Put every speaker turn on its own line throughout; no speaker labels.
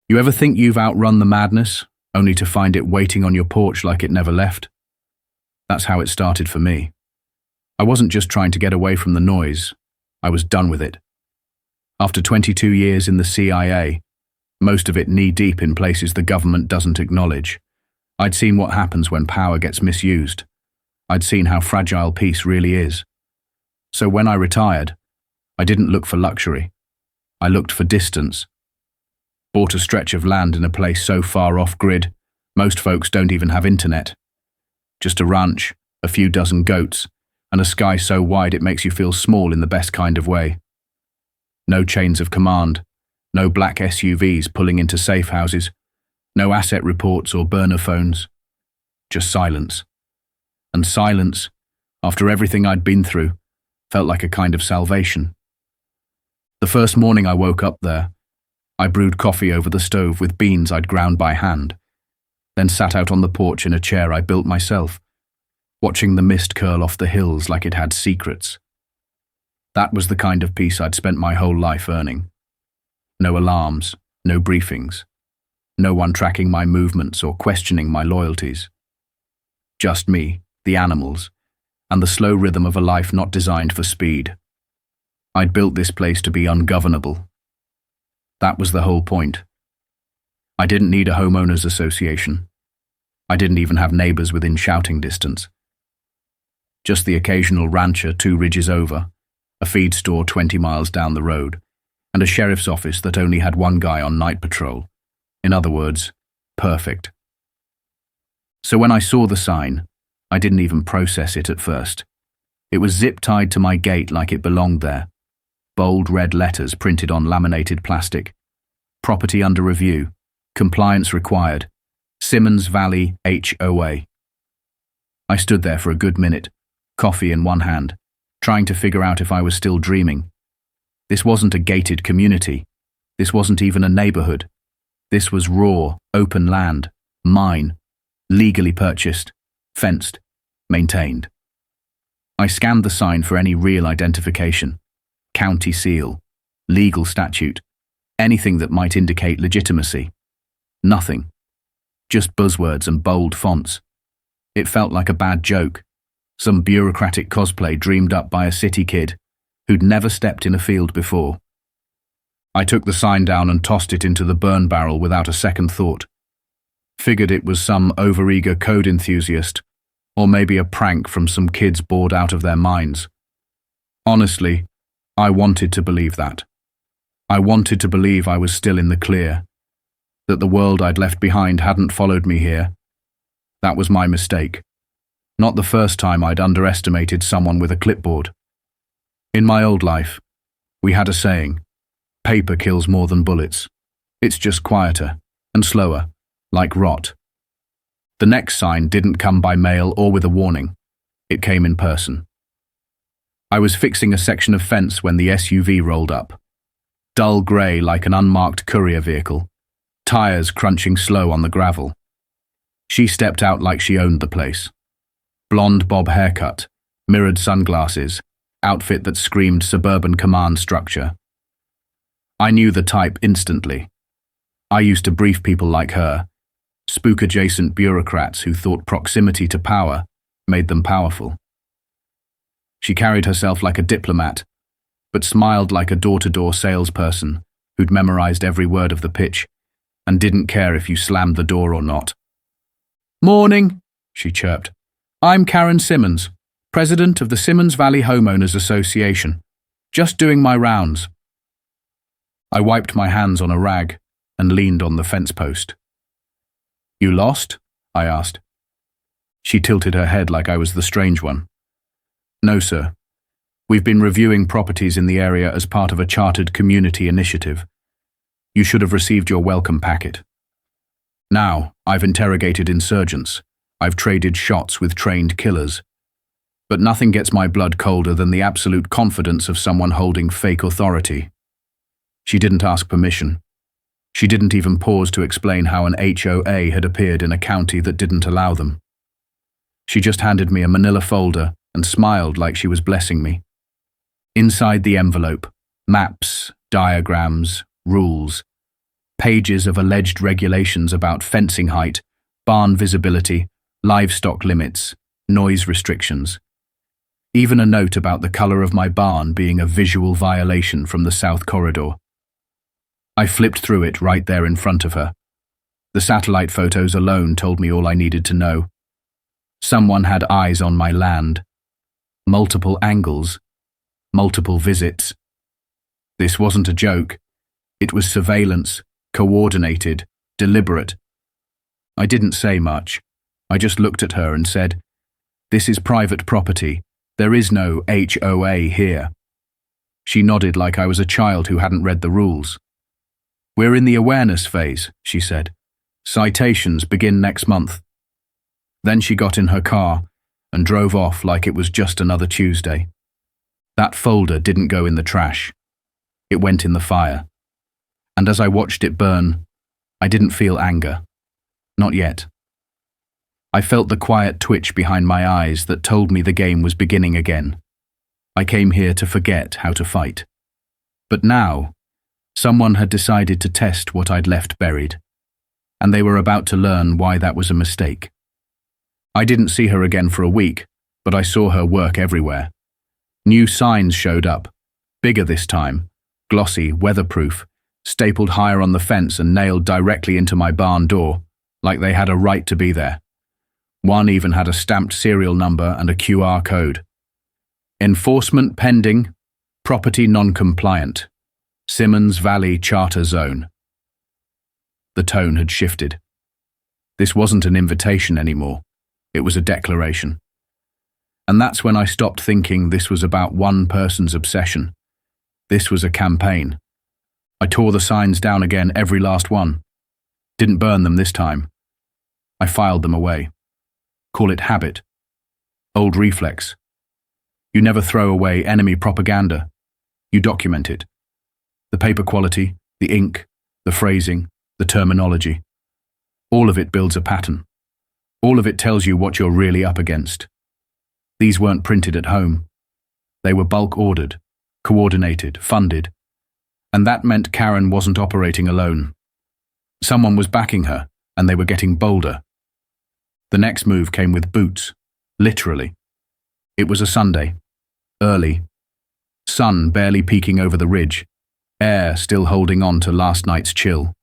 You ever think you've outrun the madness, only to find it waiting on your porch like it never left? That's how it started for me. I wasn't just trying to get away from the noise, I was done with it. After 22 years in the CIA, most of it knee-deep in places the government doesn't acknowledge, I'd seen what happens when power gets misused. I'd seen how fragile peace really is. So when I retired, I didn't look for luxury. I looked for distance. Bought a stretch of land in a place so far off-grid, most folks don't even have internet. Just a ranch, a few dozen goats, and a sky so wide it makes you feel small in the best kind of way. No chains of command, no black SUVs pulling into safe houses, no asset reports or burner phones. Just silence. And silence, after everything I'd been through, felt like a kind of salvation. The first morning I woke up there, I brewed coffee over the stove with beans I'd ground by hand, then sat out on the porch in a chair I built myself, watching the mist curl off the hills like it had secrets. That was the kind of peace I'd spent my whole life earning. No alarms, no briefings, no one tracking my movements or questioning my loyalties. Just me, the animals, and the slow rhythm of a life not designed for speed. I'd built this place to be ungovernable. That was the whole point. I didn't need a homeowners association. I didn't even have neighbors within shouting distance. Just the occasional rancher 2 ridges over, a feed store 20 miles down the road, and a sheriff's office that only had 1 guy on night patrol. In other words, perfect. So when I saw the sign, I didn't even process it at first. It was zip-tied to my gate like it belonged there. Bold red letters printed on laminated plastic. Property under review. Compliance required. Simmons Valley HOA. I stood there for a good minute, coffee in one hand, trying to figure out if I was still dreaming. This wasn't a gated community. This wasn't even a neighborhood. This was raw, open land, mine, legally purchased, fenced, maintained. I scanned the sign for any real identification. County seal, legal statute, anything that might indicate legitimacy. Nothing. Just buzzwords and bold fonts. It felt like a bad joke, some bureaucratic cosplay dreamed up by a city kid who'd never stepped in a field before. I took the sign down and tossed it into the burn barrel without a second thought. Figured it was some overeager code enthusiast, or maybe a prank from some kids bored out of their minds. Honestly, I wanted to believe that. I wanted to believe I was still in the clear, that the world I'd left behind hadn't followed me here. That was my mistake. Not the first time I'd underestimated someone with a clipboard. In my old life, we had a saying, paper kills more than bullets. It's just quieter and slower, like rot. The next sign didn't come by mail or with a warning. It came in person. I was fixing a section of fence when the SUV rolled up. Dull grey like an unmarked courier vehicle, tires crunching slow on the gravel. She stepped out like she owned the place. Blonde bob haircut, mirrored sunglasses, outfit that screamed suburban command structure. I knew the type instantly. I used to brief people like her, spook-adjacent bureaucrats who thought proximity to power made them powerful. She carried herself like a diplomat, but smiled like a door-to-door salesperson who'd memorized every word of the pitch and didn't care if you slammed the door or not. "Morning," she chirped. "I'm Karen Simmons, president of the Simmons Valley Homeowners Association. Just doing my rounds." I wiped my hands on a rag and leaned on the fence post. "You lost?" I asked. She tilted her head like I was the strange one. "No, sir. We've been reviewing properties in the area as part of a chartered community initiative. You should have received your welcome packet. Now, I've interrogated insurgents. I've traded shots with trained killers. But nothing gets my blood colder than the absolute confidence of someone holding fake authority." She didn't ask permission. She didn't even pause to explain how an HOA had appeared in a county that didn't allow them. She just handed me a manila folder and smiled like she was blessing me. Inside the envelope, maps, diagrams, rules. Pages of alleged regulations about fencing height, barn visibility, livestock limits, noise restrictions. Even a note about the color of my barn being a visual violation from the south corridor. I flipped through it right there in front of her. The satellite photos alone told me all I needed to know. Someone had eyes on my land. Multiple angles. Multiple visits. This wasn't a joke. It was surveillance, coordinated, deliberate. I didn't say much. I just looked at her and said, "This is private property. There is no HOA here." She nodded like I was a child who hadn't read the rules. "We're in the awareness phase," she said. "Citations begin next month." Then she got in her car and drove off like it was just another Tuesday. That folder didn't go in the trash. It went in the fire. And as I watched it burn, I didn't feel anger. Not yet. I felt the quiet twitch behind my eyes that told me the game was beginning again. I came here to forget how to fight. But now, someone had decided to test what I'd left buried, and they were about to learn why that was a mistake. I didn't see her again for a week, but I saw her work everywhere. New signs showed up, bigger this time, glossy, weatherproof, stapled higher on the fence and nailed directly into my barn door, like they had a right to be there. One even had a stamped serial number and a QR code. Enforcement pending, property non-compliant, Simmons Valley Charter Zone. The tone had shifted. This wasn't an invitation anymore. It was a declaration. And that's when I stopped thinking this was about one person's obsession. This was a campaign. I tore the signs down again, every last one. Didn't burn them this time. I filed them away. Call it habit. Old reflex. You never throw away enemy propaganda. You document it. The paper quality, the ink, the phrasing, the terminology. All of it builds a pattern. All of it tells you what you're really up against. These weren't printed at home. They were bulk ordered, coordinated, funded. And that meant Karen wasn't operating alone. Someone was backing her, and they were getting bolder. The next move came with boots, literally. It was a Sunday, early. Sun barely peeking over the ridge, air still holding on to last night's chill.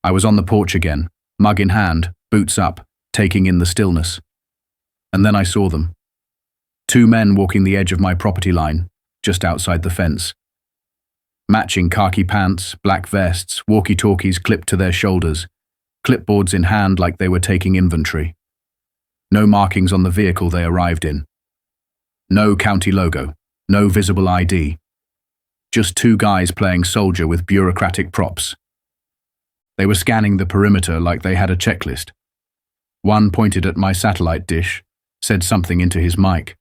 I was on the porch again, mug in hand, boots up, taking in the stillness. And then I saw them. Two men walking the edge of my property line, just outside the fence. Matching khaki pants, black vests, walkie-talkies clipped to their shoulders, clipboards in hand like they were taking inventory. No markings on the vehicle they arrived in. No county logo, no visible ID. Just two guys playing soldier with bureaucratic props. They were scanning the perimeter like they had a checklist. One pointed at my satellite dish, said something into his mic.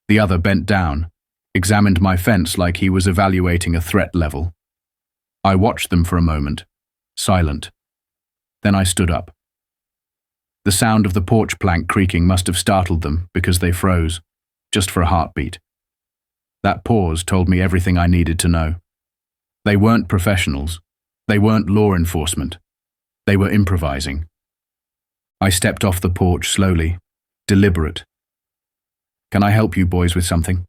The other bent down, examined my fence like he was evaluating a threat level. I watched them for a moment, silent. Then I stood up. The sound of the porch plank creaking must have startled them because they froze, just for a heartbeat. That pause told me everything I needed to know. They weren't professionals. They weren't law enforcement. They were improvising. I stepped off the porch slowly, deliberate. "Can I help you boys with something?"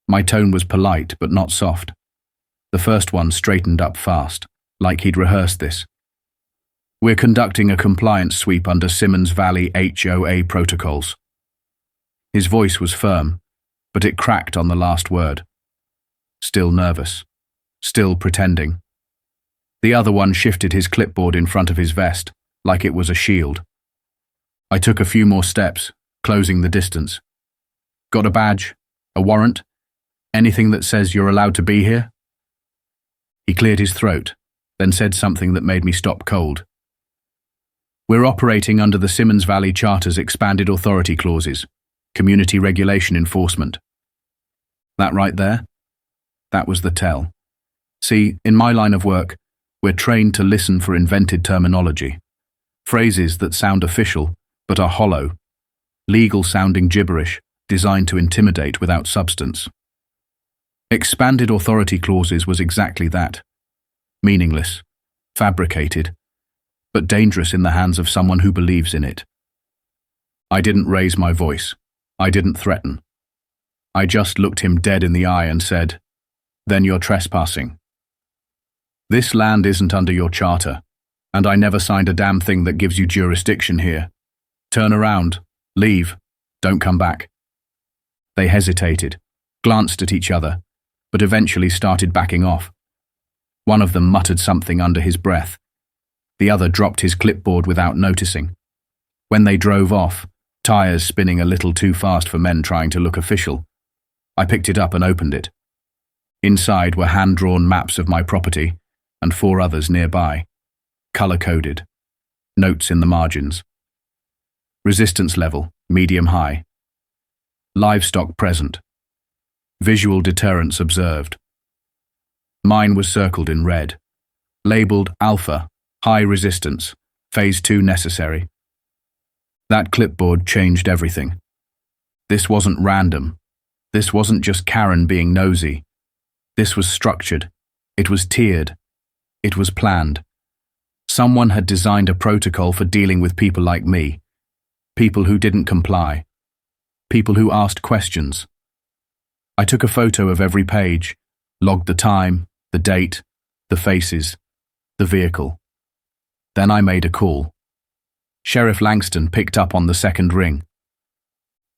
My tone was polite but not soft. The first one straightened up fast, like he'd rehearsed this. "We're conducting a compliance sweep under Simmons Valley HOA protocols." His voice was firm, but it cracked on the last word. Still nervous. Still pretending. The other one shifted his clipboard in front of his vest, like it was a shield. I took a few more steps, closing the distance. "Got a badge? A warrant? Anything that says you're allowed to be here?" He cleared his throat, then said something that made me stop cold. "We're operating under the Simmons Valley Charter's expanded authority clauses, community regulation enforcement." That right there? That was the tell. See, in my line of work, we're trained to listen for invented terminology, phrases that sound official but are hollow, legal-sounding gibberish designed to intimidate without substance. Expanded authority clauses was exactly that. Meaningless, fabricated, but dangerous in the hands of someone who believes in it. I didn't raise my voice. I didn't threaten. I just looked him dead in the eye and said, "Then you're trespassing. This land isn't under your charter, and I never signed a damn thing that gives you jurisdiction here. Turn around, leave, don't come back." They hesitated, glanced at each other, but eventually started backing off. One of them muttered something under his breath. The other dropped his clipboard without noticing. When they drove off, tires spinning a little too fast for men trying to look official, I picked it up and opened it. Inside were hand-drawn maps of my property and 4 others nearby, color-coded, notes in the margins. Resistance level, medium-high. Livestock present. Visual deterrence observed. Mine was circled in red, labeled Alpha, high resistance, phase 2 necessary. That clipboard changed everything. This wasn't random. This wasn't just Karen being nosy. This was structured. It was tiered. It was planned. Someone had designed a protocol for dealing with people like me, people who didn't comply, people who asked questions. I took a photo of every page, logged the time, the date, the faces, the vehicle. Then I made a call. Sheriff Langston picked up on the second ring.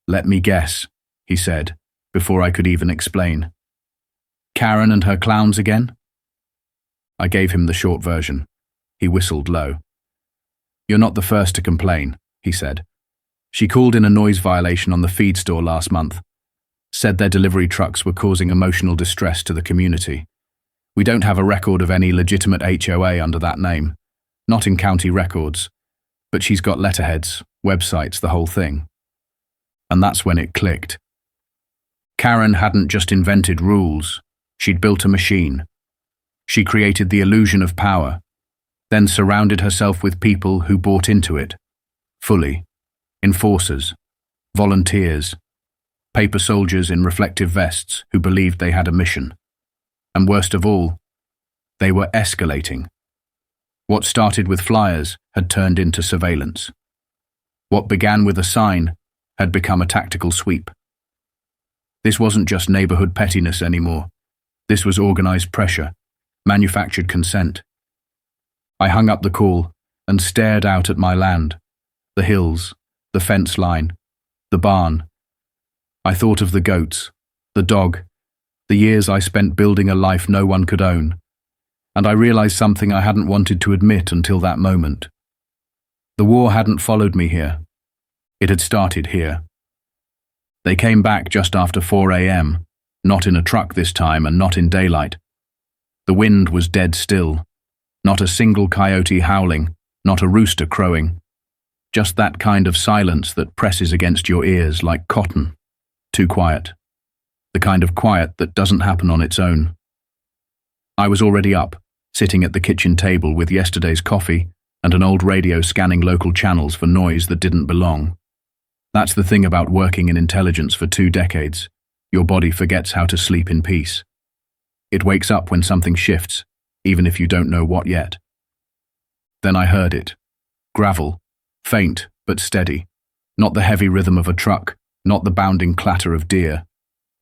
"Let me guess," he said, before I could even explain. "Karen and her clowns again?" I gave him the short version. He whistled low. "You're not the first to complain," he said. "She called in a noise violation on the feed store last month. Said their delivery trucks were causing emotional distress to the community. We don't have a record of any legitimate HOA under that name. Not in county records. But she's got letterheads, websites, the whole thing." And that's when it clicked. Karen hadn't just invented rules. She'd built a machine. She created the illusion of power, then surrounded herself with people who bought into it, fully. Enforcers, volunteers, paper soldiers in reflective vests who believed they had a mission. And worst of all, they were escalating. What started with flyers had turned into surveillance. What began with a sign had become a tactical sweep. This wasn't just neighborhood pettiness anymore. This was organized pressure, manufactured consent. I hung up the call and stared out at my land, the hills, the fence line, the barn. I thought of the goats, the dog, the years I spent building a life no one could own, and I realized something I hadn't wanted to admit until that moment. The war hadn't followed me here. It had started here. They came back just after 4 a.m., not in a truck this time and not in daylight. The wind was dead still. Not a single coyote howling, not a rooster crowing. Just that kind of silence that presses against your ears like cotton. Too quiet. The kind of quiet that doesn't happen on its own. I was already up, sitting at the kitchen table with yesterday's coffee and an old radio scanning local channels for noise that didn't belong. That's the thing about working in intelligence for 2 decades. Your body forgets how to sleep in peace. It wakes up when something shifts, even if you don't know what yet. Then I heard it. Gravel, faint but steady. Not the heavy rhythm of a truck, not the bounding clatter of deer.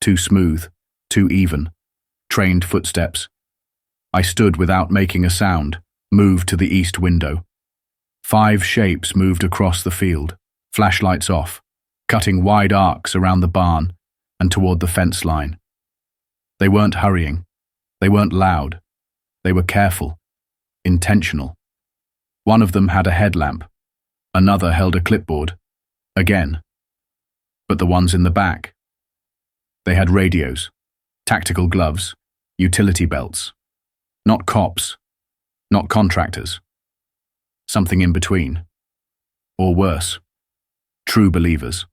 Too smooth, too even. Trained footsteps. I stood without making a sound, moved to the east window. 5 shapes moved across the field, flashlights off, cutting wide arcs around the barn and toward the fence line. They weren't hurrying. They weren't loud. They were careful, intentional. One of them had a headlamp. Another held a clipboard. Again. But the ones in the back. They had radios, tactical gloves, utility belts. Not cops, not contractors. Something in between. Or worse, true believers.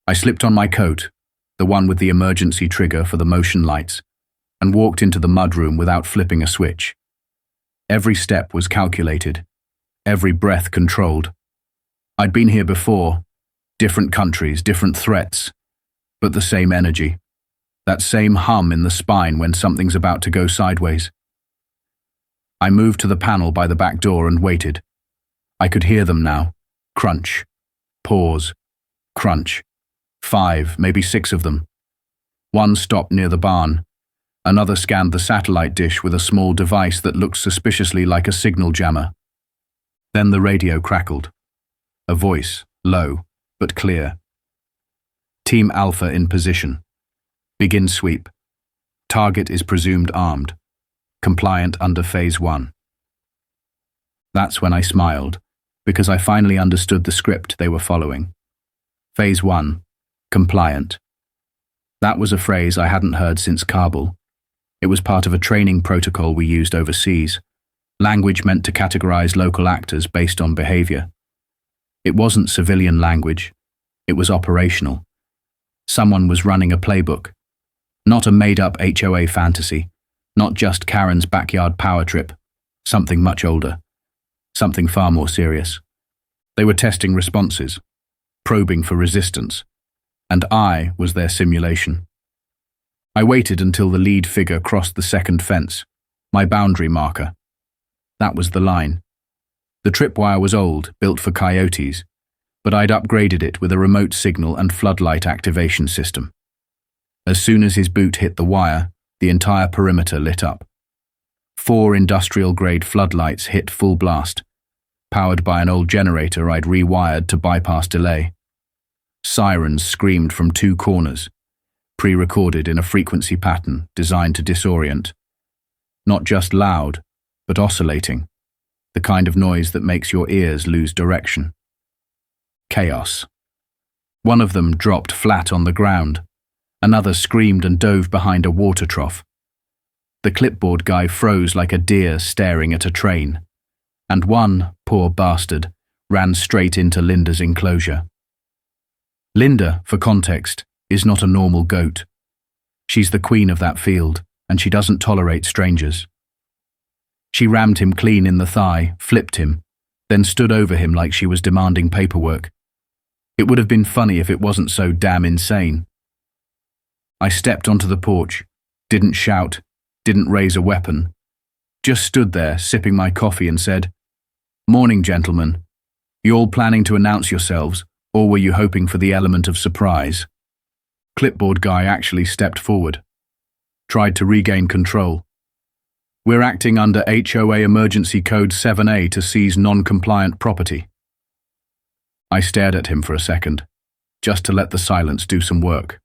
I slipped on my coat, the one with the emergency trigger for the motion lights, and walked into the mudroom without flipping a switch. Every step was calculated, every breath controlled. I'd been here before, different countries, different threats, but the same energy, that same hum in the spine when something's about to go sideways. I moved to the panel by the back door and waited. I could hear them now. Crunch. Pause. Crunch. 5, maybe 6 of them. One stopped near the barn. Another scanned the satellite dish with a small device that looked suspiciously like a signal jammer. Then the radio crackled. A voice, low but clear. Team Alpha in position. Begin sweep. Target is presumed armed. Compliant under Phase 1. That's when I smiled, because I finally understood the script they were following. Phase 1. Compliant. That was a phrase I hadn't heard since Kabul. It was part of a training protocol we used overseas, language meant to categorize local actors based on behavior. It wasn't civilian language. It was operational. Someone was running a playbook. Not a made-up HOA fantasy, not just Karen's backyard power trip, something much older, something far more serious. They were testing responses, probing for resistance, and I was their simulation. I waited until the lead figure crossed the second fence, my boundary marker. That was the line. The tripwire was old, built for coyotes, but I'd upgraded it with a remote signal and floodlight activation system. As soon as his boot hit the wire, the entire perimeter lit up. 4 industrial-grade floodlights hit full blast, powered by an old generator I'd rewired to bypass delay. Sirens screamed from 2 corners, pre-recorded in a frequency pattern designed to disorient. Not just loud, but oscillating, the kind of noise that makes your ears lose direction. Chaos. One of them dropped flat on the ground. Another screamed and dove behind a water trough. The clipboard guy froze like a deer staring at a train. And one, poor bastard, ran straight into Linda's enclosure. Linda, for context, is not a normal goat. She's the queen of that field, and she doesn't tolerate strangers. She rammed him clean in the thigh, flipped him, then stood over him like she was demanding paperwork. It would have been funny if it wasn't so damn insane. I stepped onto the porch, didn't shout, didn't raise a weapon, just stood there sipping my coffee and said, "Morning, gentlemen. You all planning to announce yourselves, or were you hoping for the element of surprise?" Clipboard guy actually stepped forward, tried to regain control. "We're acting under HOA Emergency Code 7A to seize non-compliant property." I stared at him for a second, just to let the silence do some work.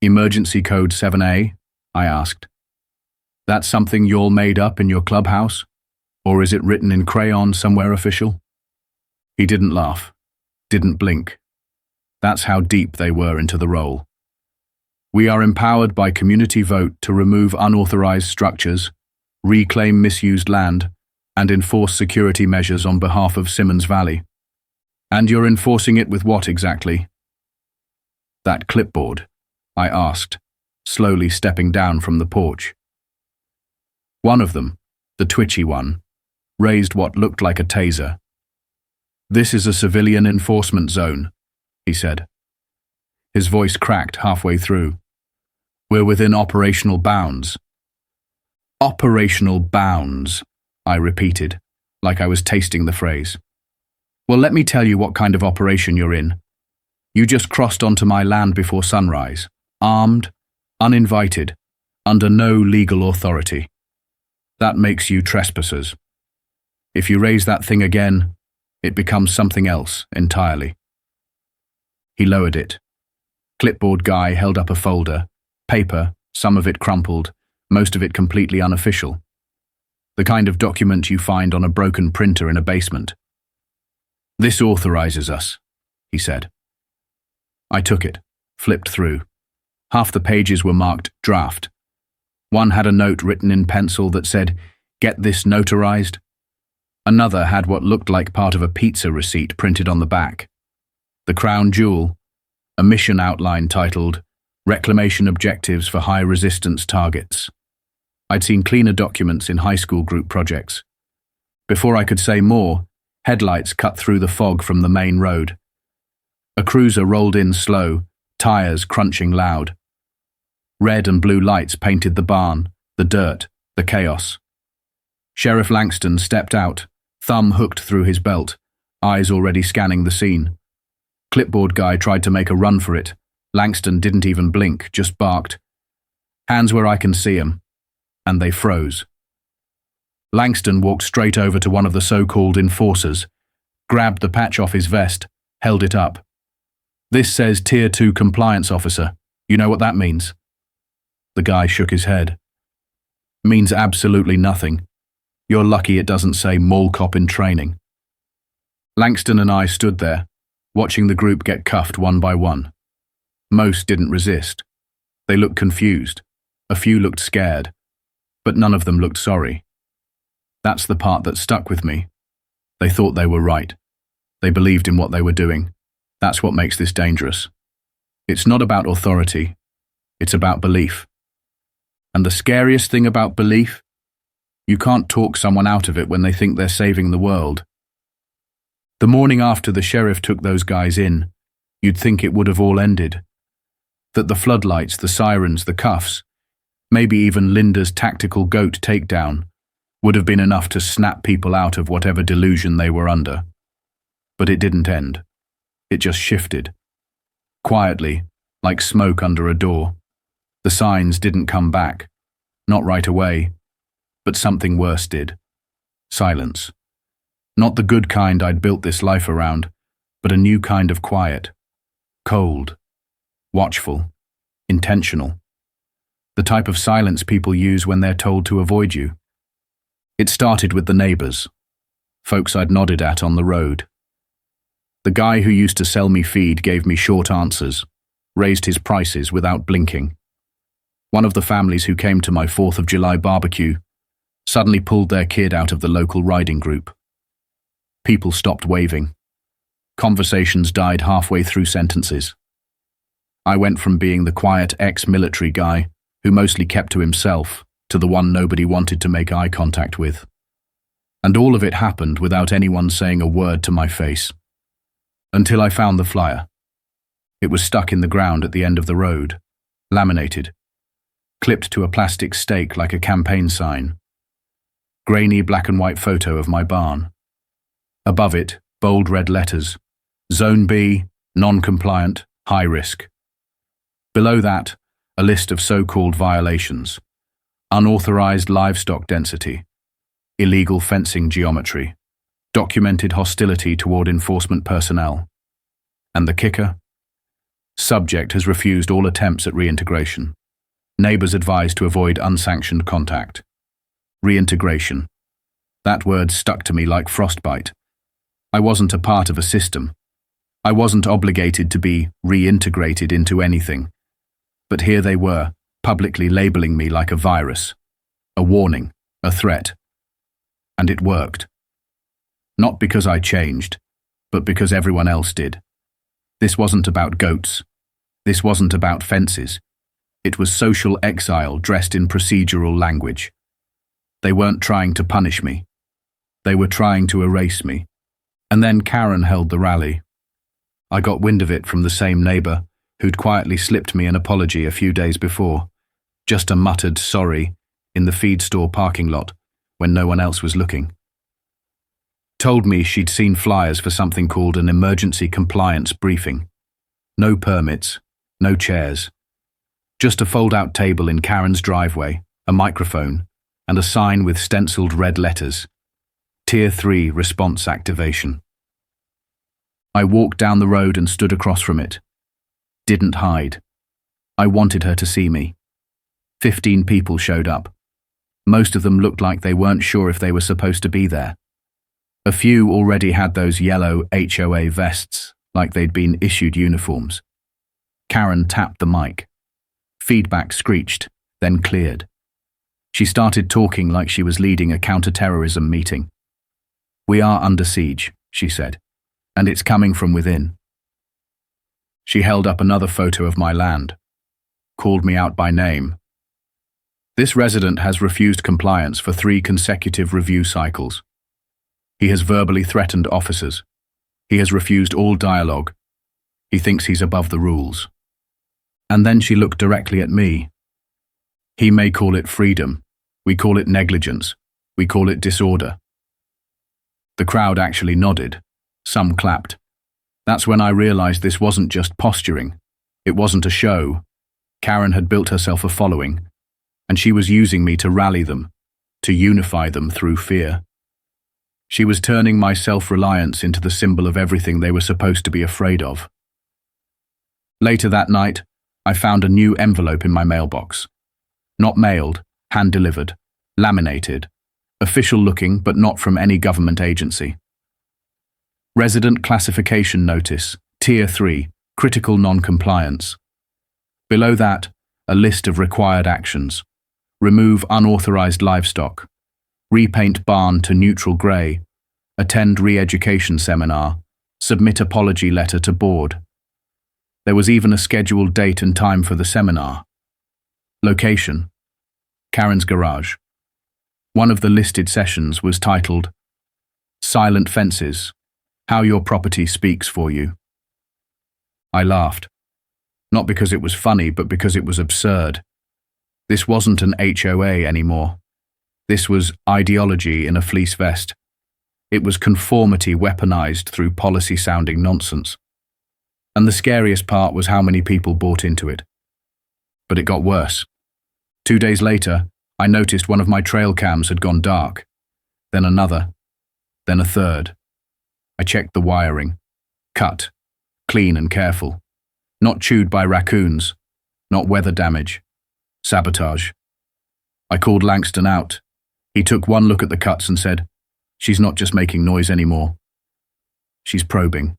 "Emergency Code 7A?" I asked. "That's something you all made up in your clubhouse? Or is it written in crayon somewhere official?" He didn't laugh, didn't blink. That's how deep they were into the role. "We are empowered by community vote to remove unauthorized structures, reclaim misused land, and enforce security measures on behalf of Simmons Valley. And you're enforcing it with what exactly?" "That clipboard," I asked, slowly stepping down from the porch. One of them, the twitchy one, raised what looked like a taser. "This is a civilian enforcement zone," he said. His voice cracked halfway through. "We're within operational bounds." "Operational bounds," I repeated, like I was tasting the phrase. "Well, let me tell you what kind of operation you're in. You just crossed onto my land before sunrise, armed, uninvited, under no legal authority. That makes you trespassers. If you raise that thing again, it becomes something else entirely." He lowered it. Clipboard guy held up a folder, paper, some of it crumpled, most of it completely unofficial. The kind of document you find on a broken printer in a basement. "This authorizes us," he said. I took it, flipped through. Half the pages were marked draft. One had a note written in pencil that said, "Get this notarized." Another had what looked like part of a pizza receipt printed on the back. The crown jewel, a mission outline titled, "Reclamation Objectives for High Resistance Targets." I'd seen cleaner documents in high school group projects. Before I could say more, headlights cut through the fog from the main road. A cruiser rolled in slow, tires crunching loud. Red and blue lights painted the barn, the dirt, the chaos. Sheriff Langston stepped out, thumb hooked through his belt, eyes already scanning the scene. Clipboard guy tried to make a run for it. Langston didn't even blink, just barked. "Hands where I can see 'em." And they froze. Langston walked straight over to one of the so-called enforcers, grabbed the patch off his vest, held it up. "This says Tier 2 compliance officer. You know what that means?" The guy shook his head. "Means absolutely nothing. You're lucky it doesn't say mall cop in training." Langston and I stood there, watching the group get cuffed one by one. Most didn't resist. They looked confused. A few looked scared. But none of them looked sorry. That's the part that stuck with me. They thought they were right. They believed in what they were doing. That's what makes this dangerous. It's not about authority. It's about belief. And the scariest thing about belief? You can't talk someone out of it when they think they're saving the world. The morning after the sheriff took those guys in, you'd think it would have all ended. That the floodlights, the sirens, the cuffs, maybe even Linda's tactical goat takedown, would have been enough to snap people out of whatever delusion they were under. But it didn't end. It just shifted. Quietly, like smoke under a door. The signs didn't come back. Not right away. But something worse did. Silence. Not the good kind I'd built this life around, but a new kind of quiet. Cold. Watchful. Intentional. The type of silence people use when they're told to avoid you. It started with the neighbors. Folks I'd nodded at on the road. The guy who used to sell me feed gave me short answers, raised his prices without blinking. One of the families who came to my 4th of July barbecue suddenly pulled their kid out of the local riding group. People stopped waving. Conversations died halfway through sentences. I went from being the quiet ex-military guy who mostly kept to himself to the one nobody wanted to make eye contact with. And all of it happened without anyone saying a word to my face. Until I found the flyer. It was stuck in the ground at the end of the road, laminated, clipped to a plastic stake like a campaign sign. Grainy black and white photo of my barn. Above it, bold red letters, Zone B, non-compliant, high risk. Below that, a list of so-called violations. Unauthorized livestock density, illegal fencing geometry, documented hostility toward enforcement personnel. And the kicker? Subject has refused all attempts at reintegration. Neighbors advised to avoid unsanctioned contact. Reintegration. That word stuck to me like frostbite. I wasn't a part of a system. I wasn't obligated to be reintegrated into anything. But here they were, publicly labeling me like a virus, a warning, a threat. And it worked. Not because I changed, but because everyone else did. This wasn't about goats. This wasn't about fences. It was social exile dressed in procedural language. They weren't trying to punish me. They were trying to erase me. And then Karen held the rally. I got wind of it from the same neighbor who'd quietly slipped me an apology a few days before, just a muttered sorry in the feed store parking lot when no one else was looking. Told me she'd seen flyers for something called an emergency compliance briefing. No permits, no chairs. Just a fold-out table in Karen's driveway, a microphone, and a sign with stenciled red letters. Tier 3 response activation. I walked down the road and stood across from it. Didn't hide. I wanted her to see me. 15 people showed up. Most of them looked like they weren't sure if they were supposed to be there. A few already had those yellow HOA vests, like they'd been issued uniforms. Karen tapped the mic. Feedback screeched, then cleared. She started talking like she was leading a counter-terrorism meeting. "We are under siege," she said, "and it's coming from within." She held up another photo of my land, called me out by name. "This resident has refused compliance for 3 consecutive review cycles. He has verbally threatened officers. He has refused all dialogue. He thinks he's above the rules." And then she looked directly at me. "He may call it freedom. We call it negligence. We call it disorder. The crowd actually nodded. Some clapped. That's when I realized this wasn't just posturing. It wasn't a show. Karen had built herself a following, and she was using me to rally them, to unify them through fear. She was turning my self-reliance into the symbol of everything they were supposed to be afraid of. Later that night, I found a new envelope in my mailbox. Not mailed, hand-delivered, laminated, official-looking but not from any government agency. Resident Classification Notice, Tier 3, Critical Non-Compliance. Below that, a list of required actions. Remove unauthorized livestock. Repaint barn to neutral grey. Attend re-education seminar. Submit apology letter to board. There was even a scheduled date and time for the seminar. Location: Karen's garage. One of the listed sessions was titled, Silent Fences, How Your Property Speaks for You. I laughed. Not because it was funny, but because it was absurd. This wasn't an HOA anymore. This was ideology in a fleece vest. It was conformity weaponized through policy-sounding nonsense. And the scariest part was how many people bought into it. But it got worse. 2 days later, I noticed one of my trail cams had gone dark. Then another. Then a third. I checked the wiring. Cut. Clean and careful. Not chewed by raccoons. Not weather damage. Sabotage. I called Langston out. He took one look at the cuts and said, "She's not just making noise anymore. She's probing."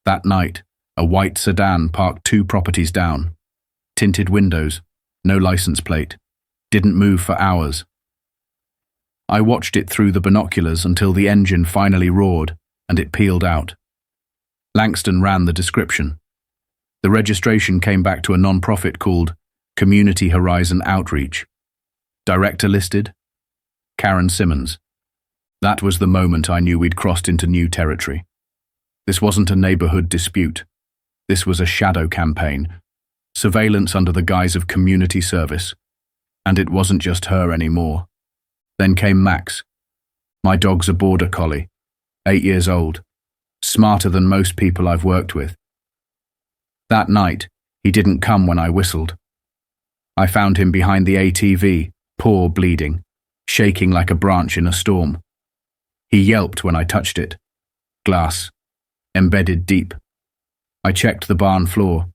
That night, a white sedan parked 2 properties down. Tinted windows, no license plate. Didn't move for hours. I watched it through the binoculars until the engine finally roared and it peeled out. Langston ran the description. The registration came back to a non-profit called Community Horizon Outreach. Director listed: Karen Simmons. That was the moment I knew we'd crossed into new territory. This wasn't a neighborhood dispute. This was a shadow campaign, surveillance under the guise of community service. And it wasn't just her anymore. Then came Max. My dog's a border collie, 8 years old, smarter than most people I've worked with. That night, he didn't come when I whistled. I found him behind the ATV, paw bleeding, shaking like a branch in a storm. He yelped when I touched it. Glass, embedded deep. I checked the barn floor,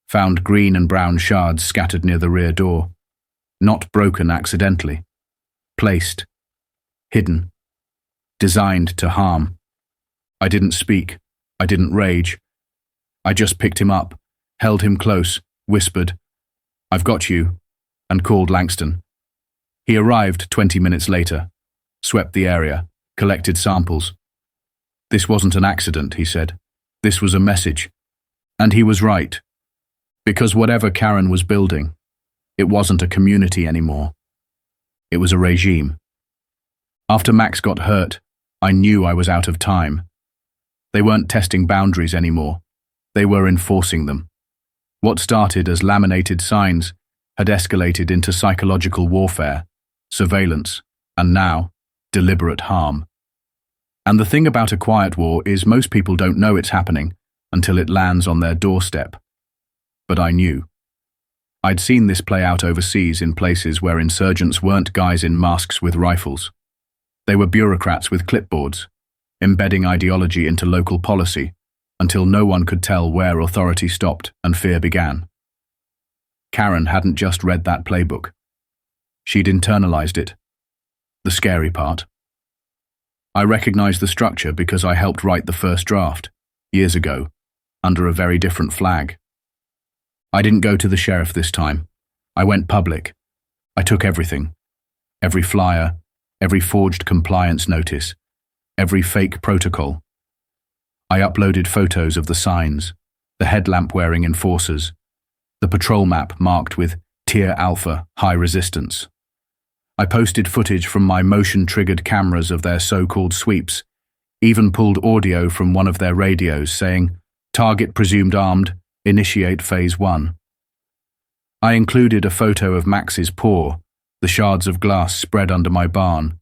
found green and brown shards scattered near the rear door. Not broken accidentally. Placed. Hidden. Designed to harm. I didn't speak. I didn't rage. I just picked him up, held him close, whispered, "I've got you," and called Langston. He arrived 20 minutes later, swept the area, collected samples. "This wasn't an accident," he said. "This was a message." And he was right. Because whatever Karen was building, it wasn't a community anymore. It was a regime. After Max got hurt, I knew I was out of time. They weren't testing boundaries anymore. They were enforcing them. What started as laminated signs had escalated into psychological warfare, surveillance, and now, deliberate harm. And the thing about a quiet war is most people don't know it's happening until it lands on their doorstep. But I knew. I'd seen this play out overseas in places where insurgents weren't guys in masks with rifles. They were bureaucrats with clipboards, embedding ideology into local policy until no one could tell where authority stopped and fear began. Karen hadn't just read that playbook. She'd internalized it. The scary part. I recognized the structure because I helped write the first draft, years ago, under a very different flag. I didn't go to the sheriff this time. I went public. I took everything. Every flyer, every forged compliance notice, every fake protocol. I uploaded photos of the signs, the headlamp-wearing enforcers, the patrol map marked with Tier Alpha, High Resistance. I posted footage from my motion-triggered cameras of their so-called sweeps, even pulled audio from one of their radios saying, "Target presumed armed, initiate Phase 1. I included a photo of Max's paw, the the shards of glass spread under my barn,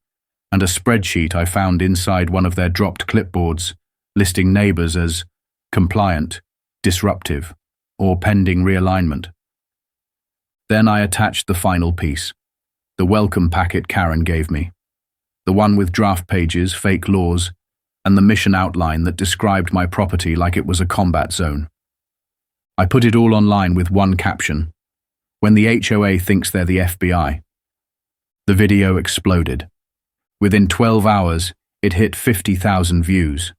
and a spreadsheet I found inside one of their dropped clipboards, listing neighbors as compliant, disruptive, or pending realignment. Then I attached the final piece, the welcome packet Karen gave me, the one with draft pages, fake laws, and the mission outline that described my property like it was a combat zone. I put it all online with one caption: when the HOA thinks they're the FBI. The video exploded. Within 12 hours, it hit 50,000 views.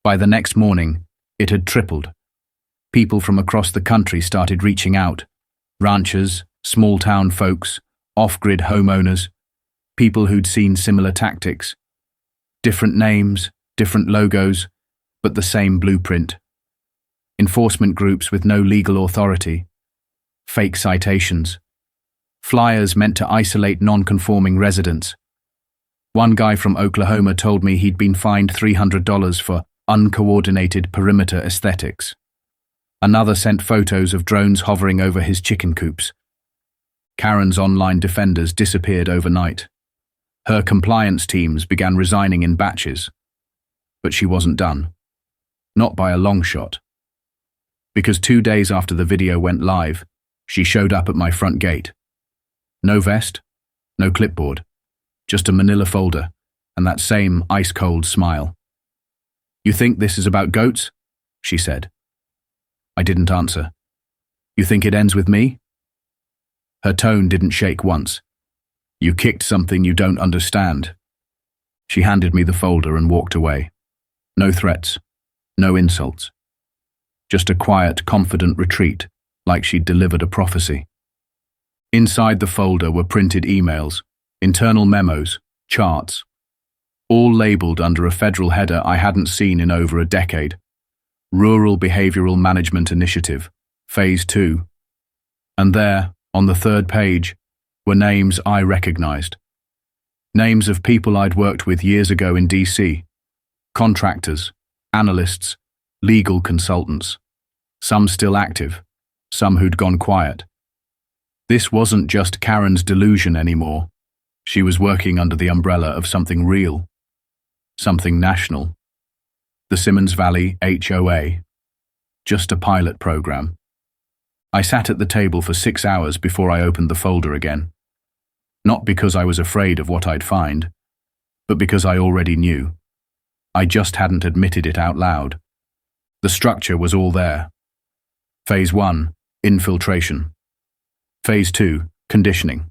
By the next morning, it had tripled. People from across the country started reaching out: ranchers, small-town folks, off-grid homeowners, people who'd seen similar tactics. Different names, different logos, but the same blueprint. Enforcement groups with no legal authority. Fake citations. Flyers meant to isolate non-conforming residents. One guy from Oklahoma told me he'd been fined $300 for uncoordinated perimeter aesthetics. Another sent photos of drones hovering over his chicken coops. Karen's online defenders disappeared overnight. Her compliance teams began resigning in batches. But she wasn't done. Not by a long shot. Because 2 days after the video went live, she showed up at my front gate. No vest, no clipboard, just a manila folder, and that same ice-cold smile. "You think this is about goats?" she said. I didn't answer. "You think it ends with me?" Her tone didn't shake once. "You kicked something you don't understand." She handed me the folder and walked away. No threats, no insults. Just a quiet, confident retreat, like she'd delivered a prophecy. Inside the folder were printed emails, internal memos, charts, all labeled under a federal header I hadn't seen in over a decade. Rural Behavioral Management Initiative, Phase 2. And there, on the third page, were names I recognized. Names of people I'd worked with years ago in DC. Contractors, analysts, legal consultants. Some still active, some who'd gone quiet. This wasn't just Karen's delusion anymore. She was working under the umbrella of something real, something national. The Simmons Valley HOA. Just a pilot program. I sat at the table for 6 hours before I opened the folder again. Not because I was afraid of what I'd find, but because I already knew. I just hadn't admitted it out loud. The structure was all there. Phase 1, infiltration. Phase 2, conditioning.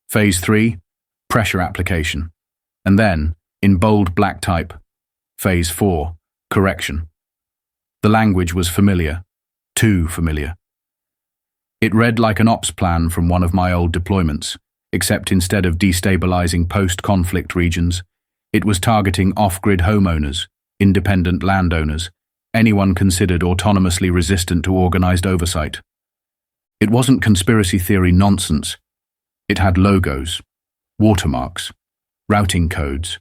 Phase 3, pressure application. And then, in bold black type, Phase 4, correction. The language was familiar, too familiar. It read like an ops plan from one of my old deployments, except instead of destabilizing post-conflict regions, it was targeting off-grid homeowners, independent landowners, anyone considered autonomously resistant to organized oversight. It wasn't conspiracy theory nonsense. It had logos, watermarks, routing codes,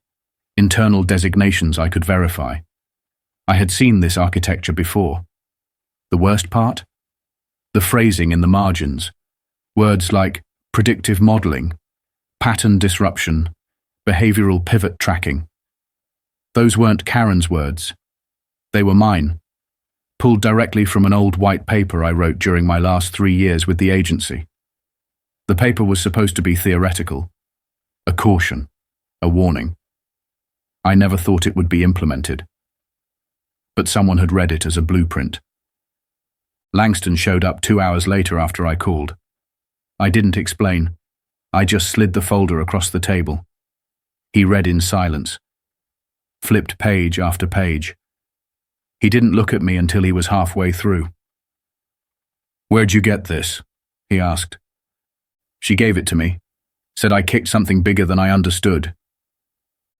internal designations I could verify. I had seen this architecture before. The worst part? The phrasing in the margins. Words like predictive modeling, pattern disruption, behavioral pivot tracking. Those weren't Karen's words. They were mine, pulled directly from an old white paper I wrote during my last 3 years with the agency. The paper was supposed to be theoretical, a caution, a warning. I never thought it would be implemented. But someone had read it as a blueprint. Langston showed up 2 hours later after I called. I didn't explain. I just slid the folder across the table. He read in silence, flipped page after page. He didn't look at me until he was halfway through. "Where'd you get this?" he asked. She gave it to me, said I kicked something bigger than I understood.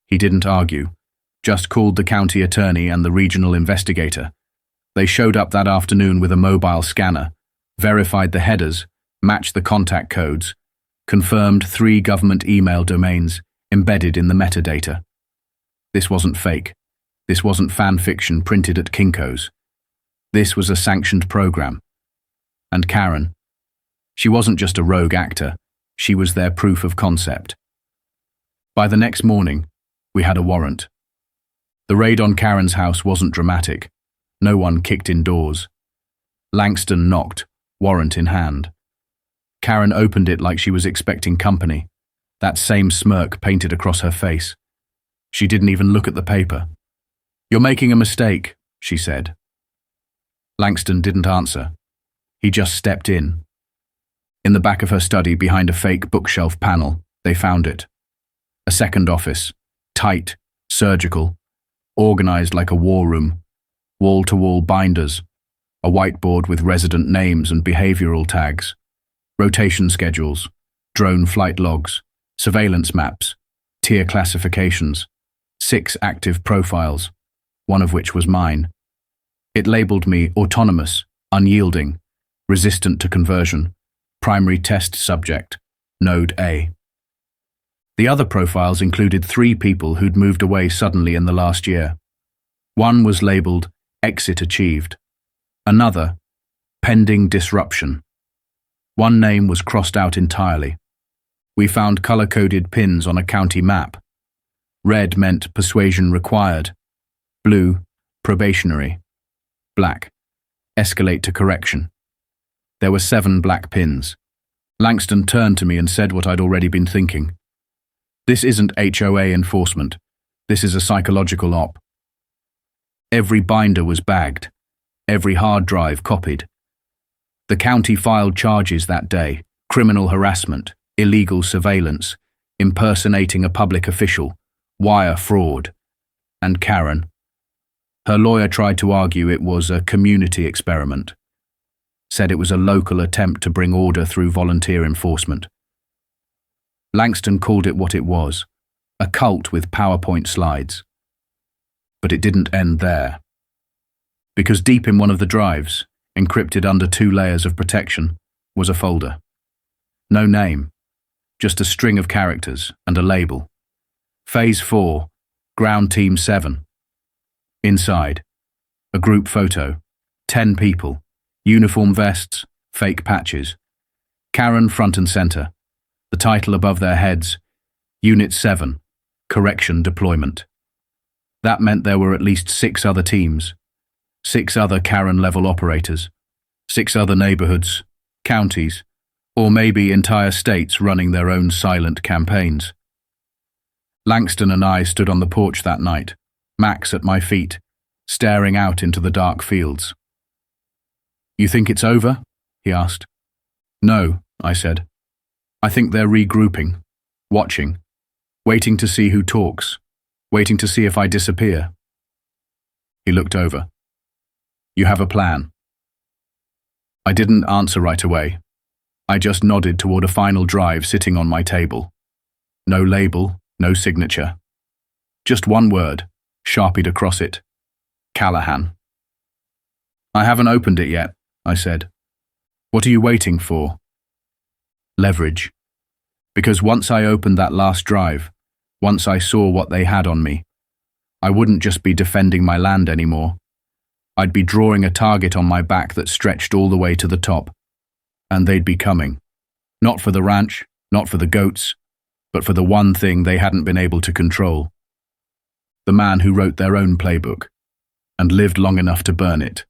He didn't argue, just called the county attorney and the regional investigator. They showed up that afternoon with a mobile scanner, verified the headers, matched the contact codes, confirmed 3 government email domains embedded in the metadata. This wasn't fake. This wasn't fan fiction printed at Kinko's. This was a sanctioned program. And Karen, she wasn't just a rogue actor. She was their proof of concept. By the next morning, we had a warrant. The raid on Karen's house wasn't dramatic. No one kicked indoors. Langston knocked, warrant in hand. Karen opened it like she was expecting company, that same smirk painted across her face. She didn't even look at the paper. "You're making a mistake," she said. Langston didn't answer. He just stepped in. In the back of her study, behind a fake bookshelf panel, they found it. A second office, tight, surgical, organized like a war room, wall-to-wall binders, a whiteboard with resident names and behavioral tags, rotation schedules, drone flight logs, surveillance maps, tier classifications, 6 active profiles, one of which was mine. It labeled me autonomous, unyielding, resistant to conversion, primary test subject, Node A. The other profiles included 3 people who'd moved away suddenly in the last year. One was labeled exit achieved. Another, pending disruption. One name was crossed out entirely. We found color-coded pins on a county map. Red meant persuasion required. Blue, probationary. Black, escalate to correction. There were 7 black pins. Langston turned to me and said what I'd already been thinking. "This isn't HOA enforcement. This is a psychological op." Every binder was bagged. Every hard drive copied. The county filed charges that day: criminal harassment, illegal surveillance, impersonating a public official, wire fraud. And Karen. Her lawyer tried to argue it was a community experiment. Said it was a local attempt to bring order through volunteer enforcement. Langston called it what it was, a cult with PowerPoint slides. But it didn't end there. Because deep in one of the drives, encrypted under 2 layers of protection, was a folder. No name, just a string of characters and a label. Phase 4, Ground Team 7. Inside, a group photo, 10 people, uniform vests, fake patches. Karen front and center. The title above their heads, Unit 7, Correction Deployment. That meant there were at least 6 other teams, 6 other Karen-level operators, 6 other neighborhoods, counties, or maybe entire states running their own silent campaigns. Langston and I stood on the porch that night, Max at my feet, staring out into the dark fields. "You think it's over?" he asked. "No," I said. "I think they're regrouping, watching, waiting to see who talks, waiting to see if I disappear." He looked over. "You have a plan?" I didn't answer right away. I just nodded toward a final drive sitting on my table. No label, no signature. Just one word, sharpied across it. Callahan. "I haven't opened it yet," I said. "What are you waiting for?" Leverage. Because once I opened that last drive, once I saw what they had on me, I wouldn't just be defending my land anymore. I'd be drawing a target on my back that stretched all the way to the top. And they'd be coming. Not for the ranch, not for the goats, but for the one thing they hadn't been able to control. The man who wrote their own playbook and lived long enough to burn it.